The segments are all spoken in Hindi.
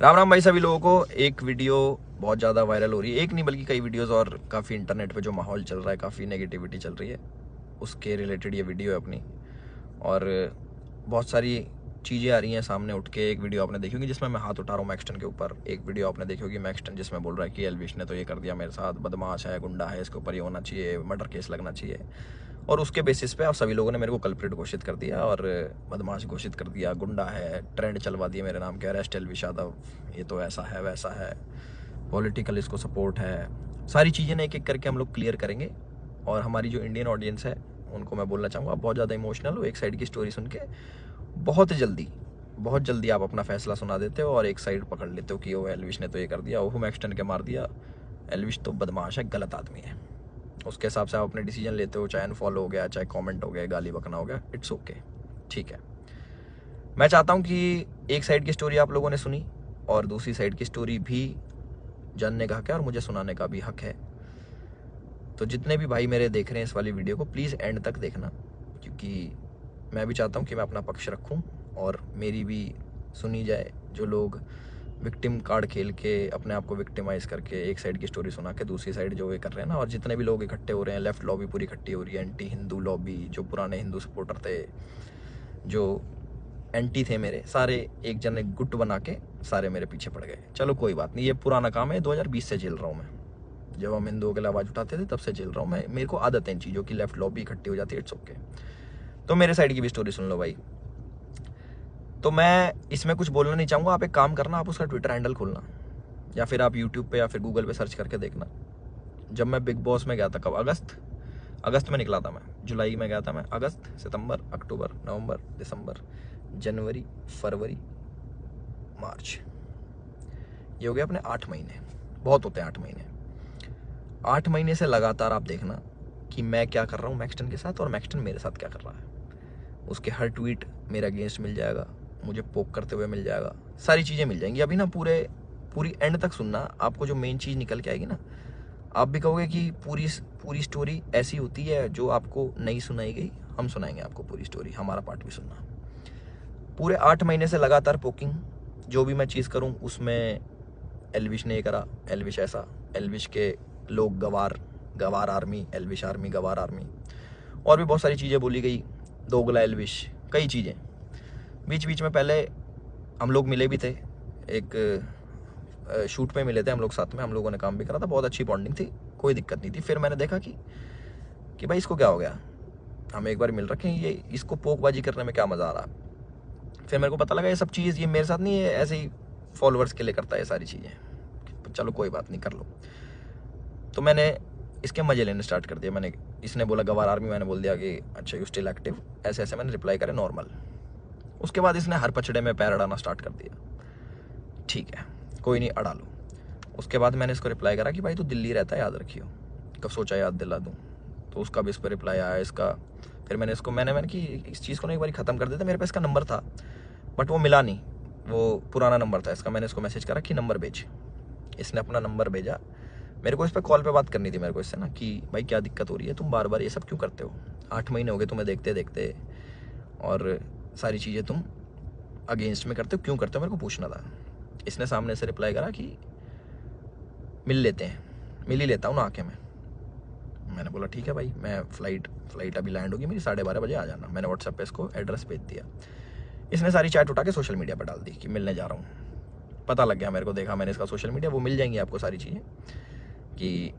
राम राम भाई सभी लोगों को। एक वीडियो बहुत ज़्यादा वायरल हो रही है, एक नहीं बल्कि कई वीडियोस, और काफ़ी इंटरनेट पे जो माहौल चल रहा है, काफ़ी नेगेटिविटी चल रही है, उसके रिलेटेड ये वीडियो है अपनी। और बहुत सारी चीज़ें आ रही हैं सामने उठ के। एक वीडियो आपने देखी होगी जिसमें मैं हाथ उठा रहा हूँ मैक्सटन के ऊपर। एक वीडियो आपने देखी होगी मैक्सटन जिसमें बोल रहा है कि एल्विश ने तो ये कर दिया मेरे साथ, बदमाश है, गुंडा है, इसके ऊपर ये होना चाहिए, मर्डर केस लगना चाहिए। और उसके बेसिस पे आप सभी लोगों ने मेरे को कल्प्रिट घोषित कर दिया और बदमाश घोषित कर दिया, गुंडा है, ट्रेंड चलवा दिया मेरे नाम के, अरेस्ट एल्विश यादव, ये तो ऐसा है वैसा है, पॉलिटिकल इसको सपोर्ट है। सारी चीज़ें ना एक एक करके हम लोग क्लियर करेंगे। और हमारी जो इंडियन ऑडियंस है उनको मैं बोलना चाहूँगा, आप बहुत ज़्यादा इमोशनल हो। एक साइड की स्टोरी सुन के बहुत जल्दी आप अपना फैसला सुना देते हो और एक साइड पकड़ लेते हो कि वो एल्विश ने तो ये कर दिया, वो मैक्सटन के मार दिया, एल्विश तो बदमाश है, गलत आदमी है। उसके हिसाब से आप अपने डिसीजन लेते हो, चाहे अनफॉलो हो गया, चाहे कमेंट हो गया, गाली बकना हो गया, इट्स ओके, ठीक है। मैं चाहता हूँ कि एक साइड की स्टोरी आप लोगों ने सुनी और दूसरी साइड की स्टोरी भी जानने का हक है और मुझे सुनाने का भी हक है। तो जितने भी भाई मेरे देख रहे हैं इस वाली वीडियो को, प्लीज़ एंड तक देखना, क्योंकि मैं भी चाहता हूँ कि मैं अपना पक्ष रखूँ और मेरी भी सुनी जाए। जो लोग विक्टिम कार्ड खेल के अपने आप को विक्टिमाइज करके एक साइड की स्टोरी सुना के दूसरी साइड जो ये कर रहे हैं ना, और जितने भी लोग इकट्ठे हो रहे हैं, लेफ्ट लॉबी पूरी इकट्ठी हो रही है, एंटी हिंदू लॉबी, जो पुराने हिंदू सपोर्टर थे, जो एंटी थे मेरे, सारे एक जन एक गुट बना के सारे मेरे पीछे पड़ गए। चलो कोई बात नहीं, ये पुराना काम है, 2020 से झेल रहा हूँ मैं। जब हम हिंदुओं के लिए आवाज़ उठाते थे तब से झेल रहा हूँ मैं। मेरे को आदत है इन चीज़ों की, लेफ्ट लॉबी इकट्ठी हो जाती है, इट्स ओके। तो मेरे साइड की भी स्टोरी सुन लो भाई। तो मैं इसमें कुछ बोलना नहीं चाहूँगा, आप एक काम करना, आप उसका ट्विटर हैंडल खोलना या फिर आप यूट्यूब पे या फिर गूगल पे सर्च करके देखना। जब मैं बिग बॉस में गया था, कब, अगस्त में निकला था मैं, जुलाई में गया था मैं, अगस्त, सितंबर, अक्टूबर, नवंबर, दिसंबर, जनवरी, फरवरी, मार्च, ये हो गया अपने 8 महीने। बहुत होते हैं 8 महीने। 8 महीने से लगातार आप देखना कि मैं क्या कर रहा हूँ मैक्सटन के साथ और मैक्सटन मेरे साथ क्या कर रहा है। उसके हर ट्वीट मेरे अगेंस्ट मिल जाएगा, मुझे पोक करते हुए मिल जाएगा, सारी चीज़ें मिल जाएंगी। अभी ना पूरी एंड तक सुनना, आपको जो मेन चीज़ निकल के आएगी ना, आप भी कहोगे कि पूरी स्टोरी ऐसी होती है जो आपको नहीं सुनाई गई। हम सुनाएंगे आपको पूरी स्टोरी, हमारा पार्ट भी सुनना। पूरे 8 महीने से लगातार पोकिंग, जो भी मैं चीज़ करूँ उसमें एल्विश ने ये करा, एल्विश ऐसा, एल्विश के लोग गवार आर्मी, एल्विश आर्मी, गवार आर्मी, और भी बहुत सारी चीज़ें बोली गई, दोगला एल्विश, कई चीज़ें। बीच बीच में पहले हम लोग मिले भी थे, एक शूट पे मिले थे हम लोग साथ में, हम लोगों ने काम भी करा था, बहुत अच्छी बॉन्डिंग थी, कोई दिक्कत नहीं थी। फिर मैंने देखा कि भाई इसको क्या हो गया, हम एक बार मिल रखे हैं, ये इसको पोकबाजी करने में क्या मज़ा आ रहा। फिर मेरे को पता लगा ये सब चीज़ ये मेरे साथ नहीं है, ऐसे ही फॉलोअर्स के लिए करता है ये सारी चीज़ें। चलो कोई बात नहीं, कर लो। तो मैंने इसके मजे लेने स्टार्ट कर दिया। मैंने, इसने बोला गवार आर्मी, मैंने बोल दिया कि अच्छा यू स्टिल एक्टिव, ऐसे ऐसे मैंने रिप्लाई करे नॉर्मल। उसके बाद इसने हर पचड़े में पैर अड़ाना स्टार्ट कर दिया। ठीक है, कोई नहीं, अड़ा लो। उसके बाद मैंने इसको रिप्लाई करा कि भाई तू दिल्ली रहता है, याद रखियो, कब सोचा याद दिला दूँ। तो उसका भी इस पर रिप्लाई आया इसका। फिर मैंने इसको मैंने कि इस चीज़ को ना एक बार ख़त्म कर देते। मेरे पास इसका नंबर था बट वो मिला नहीं, वो पुराना नंबर था इसका। मैंने इसको मैसेज करा कि नंबर भेज, इसने अपना नंबर भेजा। मेरे को इस पर कॉल पे बात करनी थी मेरे को इससे ना, कि भाई क्या दिक्कत हो रही है, तुम बार बार ये सब क्यों करते हो, 8 महीने हो गए तुम्हें देखते देखते, और सारी चीज़ें तुम अगेंस्ट में करते हो, क्यों करते हो, मेरे को पूछना था। इसने सामने से रिप्लाई करा कि मिल लेते हैं, मिल ही लेता हूँ ना आके मैं। मैंने बोला ठीक है भाई, मैं फ्लाइट अभी लैंड होगी मेरी, 12:30 बजे आ जाना। मैंने व्हाट्सएप पे इसको एड्रेस भेज दिया। इसने सारी चैट उठा के सोशल मीडिया पर डाल दी कि मिलने जा रहा हूँ। पता लग गया मेरे को, देखा मैंने इसका सोशल मीडिया, वो मिल जाएंगी आपको सारी चीज़ें कि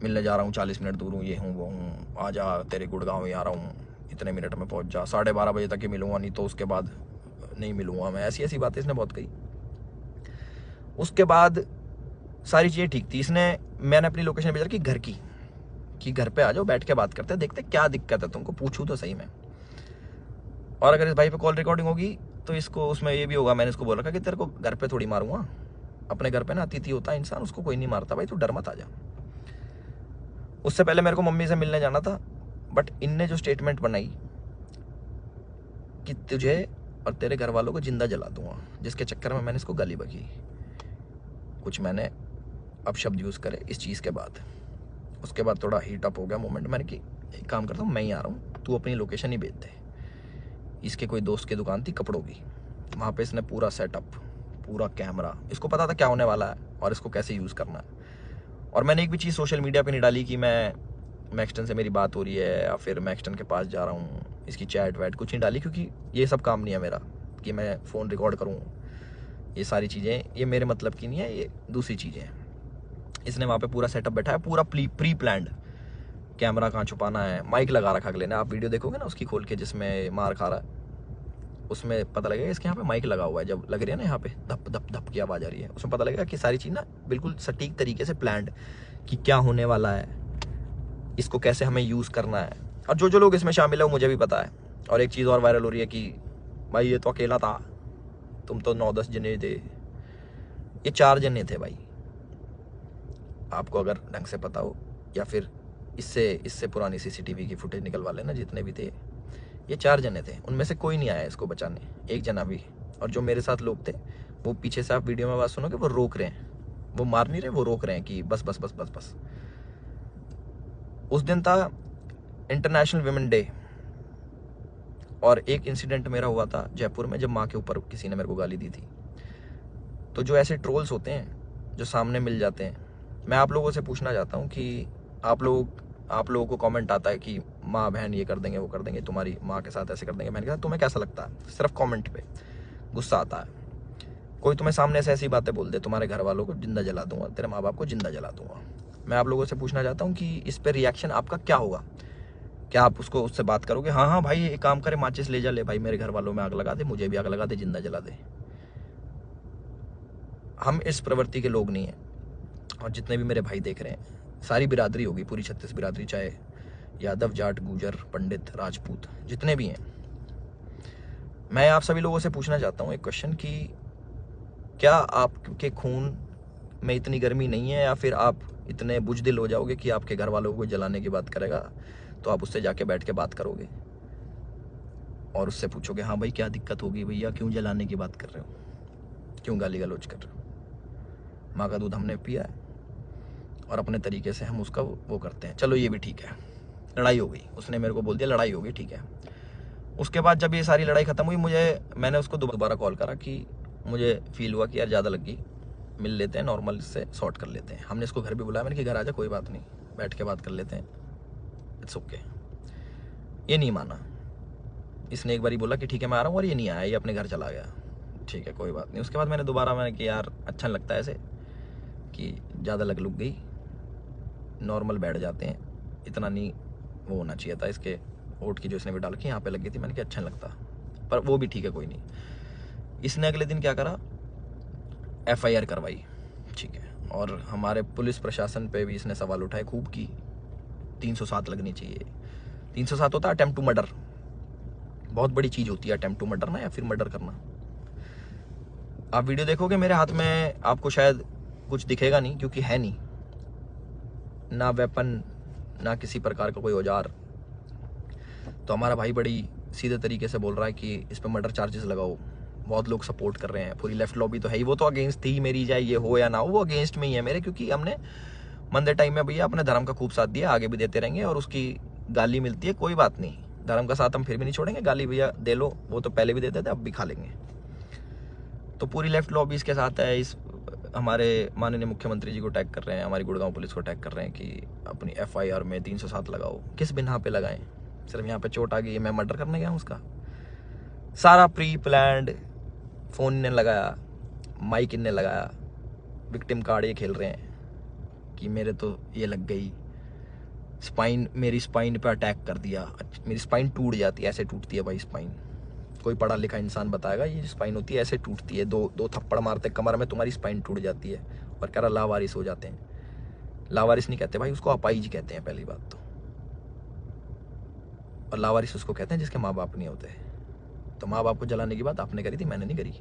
मिलने जा रहा हूँ, 40 मिनट दूर हूँ, ये हूँ वो हूँ, आ जा, तेरे गुड़गांव ही आ रहा हूँ, इतने मिनट में पहुँच जा, 12:30 बजे तक ही मिलूँगा, नहीं तो उसके बाद नहीं मिलूँगा मैं। ऐसी ऐसी बातें इसने बहुत कही। उसके बाद सारी चीज़ें ठीक थी। मैंने अपनी लोकेशन भेजा कि घर की, कि घर पे आ जाओ, बैठ के बात करते हैं, देखते क्या दिक्कत है तुमको, पूछूँ तो सही में। और अगर इस भाई पे कॉल रिकॉर्डिंग होगी तो इसको उसमें ये भी होगा, मैंने इसको बोल रखा कि तेरे को घर पे थोड़ी मारूंगा, अपने घर पे ना अतिथि होता है इंसान, उसको कोई नहीं मारता भाई, तू डर मत आ जा। उससे पहले मेरे को मम्मी से मिलने जाना था, बट इनने जो स्टेटमेंट बनाई कि तुझे और तेरे घर वालों को जिंदा जला दूंगा, जिसके चक्कर में मैंने इसको गाली बकी। कुछ मैंने अपशब्द यूज़ करे इस चीज़ के बाद। उसके बाद थोड़ा हीट अप हो गया मोमेंट। मैंने कि एक काम करता हूँ, मैं ही आ रहा हूँ, तू अपनी लोकेशन ही भेज दे। इसके कोई दोस्त की दुकान थी कपड़ों की, वहाँ पे इसने पूरा सेटअप, पूरा कैमरा। इसको पता था क्या होने वाला है और इसको कैसे यूज़ करना है। और मैंने एक भी चीज़ सोशल मीडिया पे नहीं डाली कि मैं मैक्सटन से मेरी बात हो रही है या फिर मैक्सटन के पास जा रहा हूँ, इसकी चैट वैट कुछ नहीं डाली, क्योंकि ये सब काम नहीं है मेरा कि मैं फ़ोन रिकॉर्ड करूँ। ये सारी चीज़ें ये मेरे मतलब की नहीं है, ये दूसरी चीज़ें हैं। इसने वहाँ पे पूरा सेटअप बैठा है, पूरा प्री प्लान्ड, कैमरा कहाँ छुपाना है, माइक लगा रखा अगले ने। आप वीडियो देखोगे ना उसकी खोल के जिसमें मार खा रहा है, उसमें पता लगेगा इसके यहाँ पे माइक लगा हुआ है। जब लग रही है ना यहाँ पे धप धप धप की आवाज़ आ रही है, उसमें पता लगेगा कि सारी चीज़ ना बिल्कुल सटीक तरीके से प्लान्ड, कि क्या होने वाला है, इसको कैसे हमें यूज़ करना है। और जो जो लोग इसमें शामिल है वो मुझे भी पता है। और एक चीज़ और वायरल हो रही है कि भाई ये तो अकेला था, तुम तो 9-10 जने थे। ये 4 जने थे भाई, आपको अगर ढंग से पता हो, या फिर इससे पुरानी सीसीटीवी की फुटेज निकलवा लेना, जितने भी थे ये 4 जने थे। उनमें से कोई नहीं आया इसको बचाने, एक जना भी। और जो मेरे साथ लोग थे वो पीछे से, आप वीडियो में बात सुनोगे, वो रोक रहे हैं, वो मार नहीं रहे, वो रोक रहे हैं कि बस बस बस बस बस। उस दिन था इंटरनेशनल विमेन डे, और एक इंसिडेंट मेरा हुआ था जयपुर में, जब माँ के ऊपर किसी ने मेरे को गाली दी थी। तो जो ऐसे ट्रोल्स होते हैं जो सामने मिल जाते हैं, मैं आप लोगों से पूछना चाहता हूँ कि आप लोगों को कमेंट आता है कि माँ बहन ये कर देंगे, वो कर देंगे, तुम्हारी माँ के साथ ऐसे कर देंगे, बहन के साथ, तुम्हें कैसा लगता है? सिर्फ कमेंट पे गुस्सा आता है। कोई तुम्हें सामने से ऐसी बातें बोल दे, तुम्हारे घर वालों को जिंदा जला दूंगा, तेरे माँ बाप को जिंदा जला दूंगा। मैं आप लोगों से पूछना चाहता हूँ कि इस पर रिएक्शन आपका क्या होगा? क्या आप उससे बात करोगे, हाँ हाँ भाई एक काम करे, माचिस ले जा, ले भाई मेरे घर वालों में आग लगा दे, मुझे भी आग लगा दे, जिंदा जला दे? हम इस प्रवृत्ति के लोग नहीं हैं। और जितने भी मेरे भाई देख रहे हैं, सारी बिरादरी होगी, पूरी 36 बिरादरी, चाहे यादव, जाट, गुजर, पंडित, राजपूत, जितने भी हैं, मैं आप सभी लोगों से पूछना चाहता हूँ एक क्वेश्चन कि क्या आपके खून में इतनी गर्मी नहीं है, या फिर आप इतने बुजदिल हो जाओगे कि आपके घर वालों को जलाने की बात करेगा तो आप उससे जाके बैठ के बात करोगे और उससे पूछोगे, हाँ भाई क्या दिक्कत होगी भैया, क्यों जलाने की बात कर रहे हो, क्यों गाली गलौज कर रहे हो? माँ का दूध हमने पिया है और अपने तरीके से हम उसका वो करते हैं। चलो ये भी ठीक है, लड़ाई हो गई, उसने मेरे को बोल दिया, लड़ाई हो गई, ठीक है। उसके बाद जब ये सारी लड़ाई ख़त्म हुई, मैंने उसको दोबारा कॉल करा कि मुझे फील हुआ कि यार ज़्यादा लग गई, मिल लेते हैं, नॉर्मल इससे सॉर्ट कर लेते हैं। हमने इसको घर भी बुलाया, मैंने कि घर आ जा, कोई बात नहीं, बैठ के बात कर लेते हैं, इट्स ओके। ये नहीं माना, इसने एक बारी बोला कि ठीक है मैं आ रहा हूँ, और ये नहीं आया, ये अपने घर चला गया। ठीक है कोई बात नहीं। उसके बाद मैंने कि यार अच्छा नहीं लगता ऐसे कि ज़्यादा लग गई, नॉर्मल बैठ जाते हैं, इतना नहीं वो होना चाहिए था। इसके ओट की जो इसने भी डाल के यहाँ पे लग गई थी, मैंने कहा अच्छा नहीं लगता, पर वो भी ठीक है कोई नहीं। इसने अगले दिन क्या करा, FIR करवाई, ठीक है। और हमारे पुलिस प्रशासन पे भी इसने सवाल उठाए खूब की 307 लगनी चाहिए। 307 होता है अटेम्प्ट टू मर्डर, बहुत बड़ी चीज़ होती है अटेम्प्ट टू मर्डर ना, या फिर मर्डर करना। आप वीडियो देखोगे मेरे हाथ में, आपको शायद कुछ दिखेगा नहीं, क्योंकि है नहीं ना वेपन, ना किसी प्रकार का कोई औजार। तो हमारा भाई बड़ी सीधे तरीके से बोल रहा है कि इस पर मर्डर चार्जेस लगाओ। बहुत लोग सपोर्ट कर रहे हैं, पूरी लेफ्ट लॉबी तो है ही, वो तो अगेंस्ट थी मेरी, चाहे ये हो या ना हो, वो अगेंस्ट में ही है मेरे, क्योंकि हमने मंदे टाइम में भैया अपने धर्म का खूब साथ दिया, आगे भी देते रहेंगे। और उसकी गाली मिलती है, कोई बात नहीं, धर्म का साथ हम फिर भी नहीं छोड़ेंगे, गाली भैया दे लो, वो तो पहले भी देते थे, अब भी खा लेंगे। तो पूरी लेफ्ट लॉबी इसके साथ है। इस हमारे माननीय मुख्यमंत्री जी को टैग कर रहे हैं, हमारी गुड़गांव पुलिस को टैग कर रहे हैं कि अपनी FIR में 307 लगाओ। किस बिना पे लगाएं? सिर्फ यहाँ पे चोट आ गई, मैं मर्डर करने गया हूँ उसका? सारा प्री प्लान्ड, फ़ोन ने लगाया, माइक इनने लगाया, विक्टिम कार्ड ये खेल रहे हैं कि मेरे तो ये लग गई, स्पाइन, मेरी स्पाइन पे अटैक कर दिया, मेरी स्पाइन टूट जाती है, ऐसे टूटती है भाई स्पाइन, कोई पढ़ा लिखा इंसान बताएगा ये स्पाइन होती है, ऐसे टूटती है, दो थप्पड़ मारते कमर में, तुम्हारी स्पाइन टूट जाती है। और कह रहा लावारिस हो जाते हैं। लावारिस नहीं कहते भाई, उसको अपाहिज कहते हैं पहली बात तो। और लावारिस उसको कहते हैं जिसके माँ बाप नहीं होते। तो माँ बाप को जलाने की बात आपने करी थी, मैंने नहीं करी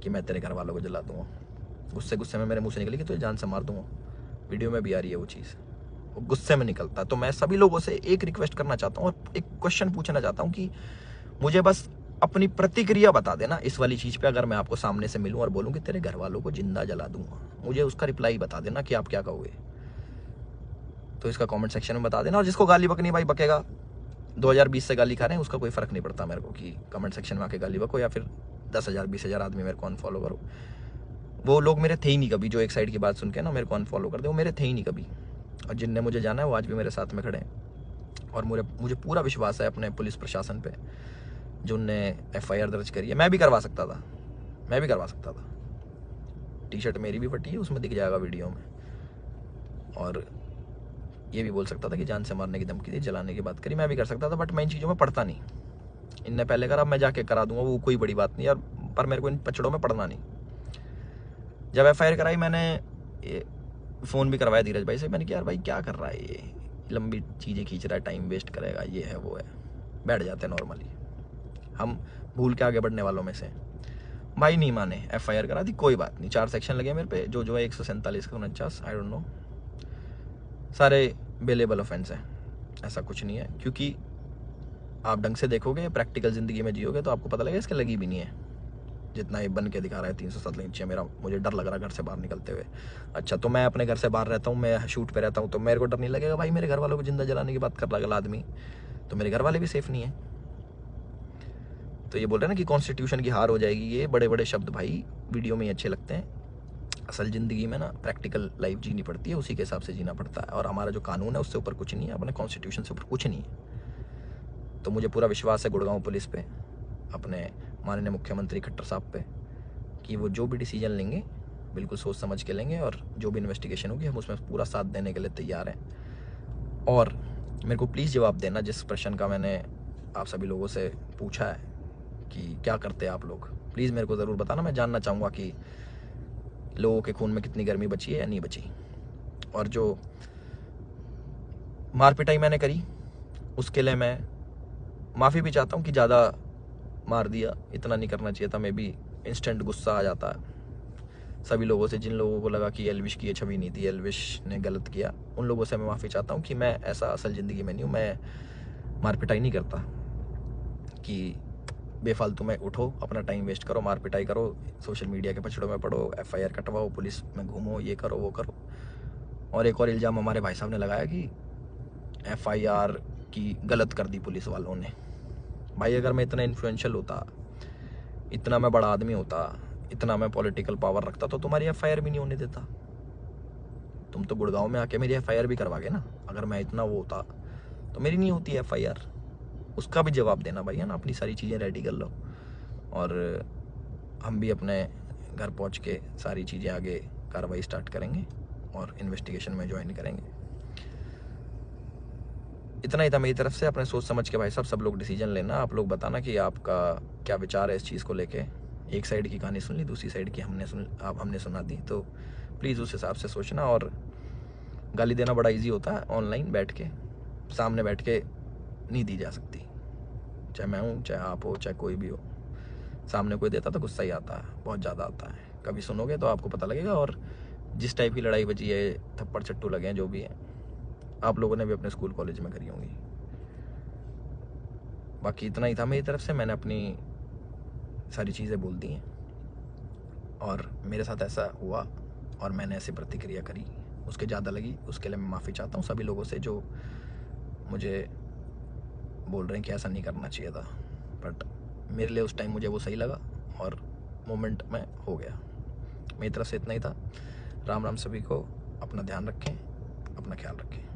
कि मैं तेरे घर वालों को जला दूंगा। गुस्से में मेरे मुँह से निकली कि तुझे जान से मार दूंगा। वीडियो में भी आ रही है वो चीज़, वो गुस्से में निकलता है। तो मैं सभी लोगों से एक रिक्वेस्ट करना चाहता हूँ और एक क्वेश्चन पूछना चाहता हूँ कि मुझे बस अपनी प्रतिक्रिया बता देना इस वाली चीज़ पे। अगर मैं आपको सामने से मिलूं और बोलूं कि तेरे घर वालों को जिंदा जला दूंगा, मुझे उसका रिप्लाई बता देना कि आप क्या कहोगे। तो इसका कमेंट सेक्शन में बता देना। और जिसको गाली बकनी भाई बकेगा, 2020 से गाली खा रहे हैं, उसका कोई फ़र्क नहीं पड़ता मेरे को कि कमेंट सेक्शन में आके गाली बको या फिर 10,000 20,000 आदमी मेरे को अनफॉलो करो, वो लोग मेरे थे ही नहीं कभी। जो एक साइड की बात सुन के ना मेरे को अनफॉलो कर दे, वो मेरे थे ही नहीं कभी। और जिनने मुझे जाना है वो आज भी मेरे साथ में खड़े हैं। और मुझे पूरा विश्वास है अपने पुलिस प्रशासन पे, जो उनने FIR दर्ज करी है। मैं भी करवा सकता था, टी-शर्ट मेरी भी फटी है, उसमें दिख जाएगा वीडियो में। और ये भी बोल सकता था कि जान से मारने की धमकी दी, जलाने की बात करी, मैं भी कर सकता था। बट मैं इन चीज़ों में पढ़ता नहीं। इनने पहले करा, मैं जाके करा दूंगा, वो कोई बड़ी बात नहीं यार। पर मेरे को इन पचड़ों में पढ़ना नहीं। जब FIR कराई मैंने फ़ोन भी करवाया धीरज भाई से। मैंने कहा यार भाई क्या कर रहा है ये, लंबी चीज़ें खींच रहा है, टाइम वेस्ट करेगा, ये है वो है। बैठ जाते हैं नॉर्मली, हम भूल के आगे बढ़ने वालों में से। भाई नहीं माने, FIR करा दी, कोई बात नहीं। 4 सेक्शन लगे मेरे पे, जो है 147 149, आई डोंट नो, सारे बेलेबल ऑफेंस है। ऐसा कुछ नहीं है, क्योंकि आप ढंग से देखोगे, प्रैक्टिकल ज़िंदगी में जियोगे तो आपको पता लगेगा इसके लगी भी नहीं है। जितना ये बन के दिखा रहा है 307 इंच, मुझे डर लग रहा है घर से बाहर निकलते हुए। अच्छा, तो मैं अपने घर से बाहर रहता हूँ, मैं शूट पे रहता हूँ, तो मेरे को डर नहीं लगेगा? भाई मेरे घर वालों को जिंदा जलाने की बात कर रहा है आदमी, तो मेरे घर वाले भी सेफ नहीं है। तो ये बोल रहे हैं ना कि कॉन्स्टिट्यूशन की हार हो जाएगी, ये बड़े बड़े शब्द भाई वीडियो में ही अच्छे लगते हैं। असल ज़िंदगी में ना प्रैक्टिकल लाइफ जीनी पड़ती है, उसी के हिसाब से जीना पड़ता है। और हमारा जो कानून है उससे ऊपर कुछ नहीं है, अपने कॉन्स्टिट्यूशन से ऊपर कुछ नहीं है। तो मुझे पूरा विश्वास है गुड़गांव पुलिस पे, अपने माननीय मुख्यमंत्री खट्टर साहब पे, कि वो जो भी डिसीजन लेंगे बिल्कुल सोच समझ के लेंगे। और जो भी इन्वेस्टिगेशन होगी हम उसमें पूरा साथ देने के लिए तैयार हैं। और मेरे को प्लीज़ जवाब देना जिस प्रश्न का मैंने आप सभी लोगों से पूछा है कि क्या करते हैं आप लोग, प्लीज़ मेरे को ज़रूर बताना। मैं जानना चाहूँगा कि लोगों के खून में कितनी गर्मी बची है या नहीं बची। और जो मार पिटाई मैंने करी उसके लिए मैं माफ़ी भी चाहता हूँ कि ज़्यादा मार दिया, इतना नहीं करना चाहिए था। मैं भी इंस्टेंट गुस्सा आ जाता है सभी लोगों से, जिन लोगों को लगा कि एल्विश की ये छवि नहीं थी, एल्विश ने गलत किया, उन लोगों से मैं माफ़ी चाहता हूँ कि मैं ऐसा असल ज़िंदगी में नहीं हूँ। मैं मार पिटाई नहीं करता कि बेफालतू में उठो, अपना टाइम वेस्ट करो, मार पिटाई करो, सोशल मीडिया के पछड़ों में पड़ो, FIR कटवाओ, पुलिस में घूमो, ये करो वो करो। और एक और इल्ज़ाम हमारे भाई साहब ने लगाया कि FIR की गलत कर दी पुलिस वालों ने। भाई अगर मैं इतना इन्फ्लुएंशियल होता, इतना मैं बड़ा आदमी होता, इतना मैं पॉलिटिकल पावर रखता, तो तुम्हारी FIR भी नहीं होने देता। तुम तो गुड़गांव में आके मेरी FIR भी करवा गए ना। अगर मैं इतना वो होता तो मेरी नहीं होती FIR। उसका भी जवाब देना भाई, है ना। अपनी सारी चीज़ें रेडी कर लो और हम भी अपने घर पहुंच के सारी चीज़ें आगे कार्रवाई स्टार्ट करेंगे और इन्वेस्टिगेशन में ज्वाइन करेंगे। इतना ही था मेरी तरफ से। अपने सोच समझ के भाई साहब सब लोग डिसीजन लेना। आप लोग बताना कि आपका क्या विचार है इस चीज़ को लेके। एक साइड की कहानी सुन ली, दूसरी साइड की हमने सुना दी, तो प्लीज़ उस हिसाब से सोचना। और गाली देना बड़ा इजी होता है, ऑनलाइन बैठ के, सामने बैठ के नहीं दी जा सकती। चाहे मैं हूँ, चाहे आप हो, चाहे कोई भी हो, सामने कोई देता तो गुस्सा ही आता है, बहुत ज़्यादा आता है। कभी सुनोगे तो आपको पता लगेगा। और जिस टाइप की लड़ाई बची है, थप्पड़ चट्टू लगे हैं, जो भी है, आप लोगों ने भी अपने स्कूल कॉलेज में करी होंगी। बाकी इतना ही था मेरी तरफ से। मैंने अपनी सारी चीज़ें बोल दी हैं और मेरे साथ ऐसा हुआ और मैंने ऐसी प्रतिक्रिया करी, उसके ज़्यादा लगी, उसके लिए मैं माफ़ी चाहता हूँ सभी लोगों से जो मुझे बोल रहे हैं कि ऐसा नहीं करना चाहिए था। बट मेरे लिए उस टाइम मुझे वो सही लगा और मोमेंट में हो गया। मेरी तरफ से इतना ही था। राम राम सभी को। अपना ध्यान रखें, अपना ख्याल रखें।